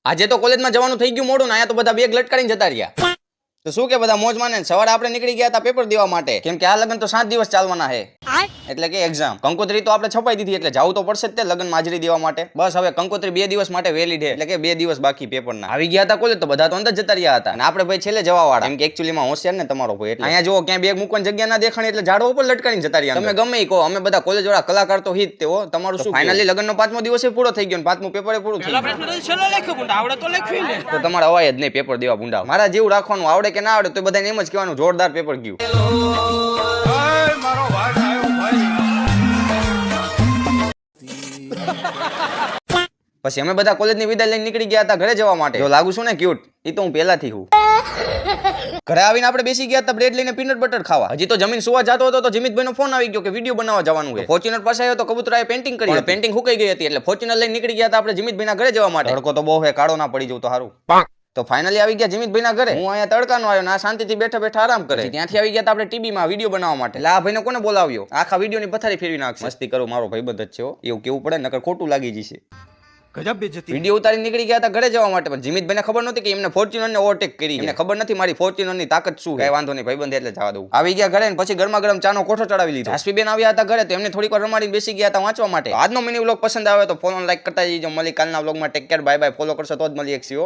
આજે તો કોલેજમાં જવાનું થઈ ગયું મોડું ને અહીંયા તો બધા બેગ લટકાડીને જતા રહ્યા. તો શું કે બધા મોજ માને. સવારે આપણે નીકળી ગયા હતા પેપર દેવા માટે, કેમ કે આ લગ્ન તો 7 દિવસ ચાલવાના છે, એટલે કે એક્ઝામ. કંકોત્રી તો આપણે છપાઈ દીધી એટલે જવું તો પડશે જ તે લગ્ન હાજરી દેવા માટે. બસ હવે કંકોત્રી 2 દિવસ માટે વેલિડ છે, એટલે કે 2 દિવસ બાકી પેપરના. આવી ગયા હતા કોલેજ તો બધા તો અંદર જતા રહ્યા હતા અને આપણે ભાઈ છેલ્લે જવા વાળા, કેમ કે એકચ્યુઅલીમાં હોશિયાર ને તમારો ભાઈ. એટલે અહીંયા જો ક્યાં બેગ મૂકવાની જગ્યા ના દેખાણી એટલે ઝાડો ઉપર લટકાડીને જતા રહ્યા. તમે ગમે કહો, અમે બધા કોલેજ વાળા કલાકાર તો હિત તેઓ. તમારું શું? ફાઇનલી લગ્નનો 5મો દિવસ પૂરો થઈ ગયો ને 5મું પેપર પૂરું થઈ ગયું. તો તમારે અવાય જ નહીં પેપર દેવા ભૂંડા. મારા જેવું રાખવાનું, આવડે કે ના આવડે તો બધાને એમ જ કહેવાનું જોરદાર પેપર ગયું. પછી અમે બધા કોલેજની વિદાય લઈને નીકળી ગયા હતા ઘરે જવા માટે. જો લાગુ છું ને ક્યુટ, એ તો હું પહેલાથી હું. ઘરે આવીને આપણે બેસી ગયા હતા બ્રેડ લઈને પીનટ બટર ખાવા. હજી તો જમીન સુવા જતો હતો તો જીમિતભાઈનો ફોન આવી ગયો કે વિડીયો બનાવવા જવાનું છે. ફોર્ચ્યુનર પાસે આવ્યો તો કબૂતરાએ પેઇન્ટિંગ કરી, પણ પેઇન્ટિંગ સુકાઈ ગઈ હતી એટલે ફોર્ચ્યુનર લઈને નીકળી ગયા હતા આપણે જીમિતભાઈના ઘરે જવા માટે. તડકો તો બહુ હે, કાળો ના પડી જવું તો સારું. તો ફાઇનલી આવી ગયા જીમિતભાઈના ઘરે. હું અહીંયા તડકાનો આવ્યો ને આ શાંતિથી બેઠા બેઠા આરામ કરે. ત્યાંથી આવી ગયા આપણે ટીવીમાં વિડીયો બનાવવા માટે. એટલે આ ભાઈને કોને બોલાવ્યો? આખા વિડીયોની પથારી ફેરવી નાખશે. મસ્તી કરો, મારો ભાઈબંધ જ છે એવું કેવું પડે, નકર ખોટું લાગી જશે. વિડીયો ઉતારી નીકળી ગયા હતા ઘરે જવા માટે, પણ જીમિતભાઈને ખબર નહોતી કે એમને ફોર્ચ્યુનરને ઓવરટેક કરી. એમને ખબર નથી મારી ફોર્ચ્યુનરની તાકાત શું. કઈ વાંધો નહીં ભાઈબંધ એટલે જવા દઉં. આવી ગયા ઘરે પછી ગરમા ગરમ ચાનો કોઠો ચડાવી લીધો. જાસ્મીબેન આવ્યા હતા ઘરે તો એમને થોડીક વાર રમાડીને બેસી ગયા હતા વાંચવા માટે. આજનો મિની વ્લોગ પસંદ આવે તો ફોલો લાઈક કરતા જજો. મળી કાલના વ્લોગમાં. Take care, bye bye. Follow કરશો તો જ મળી એક સીઓ.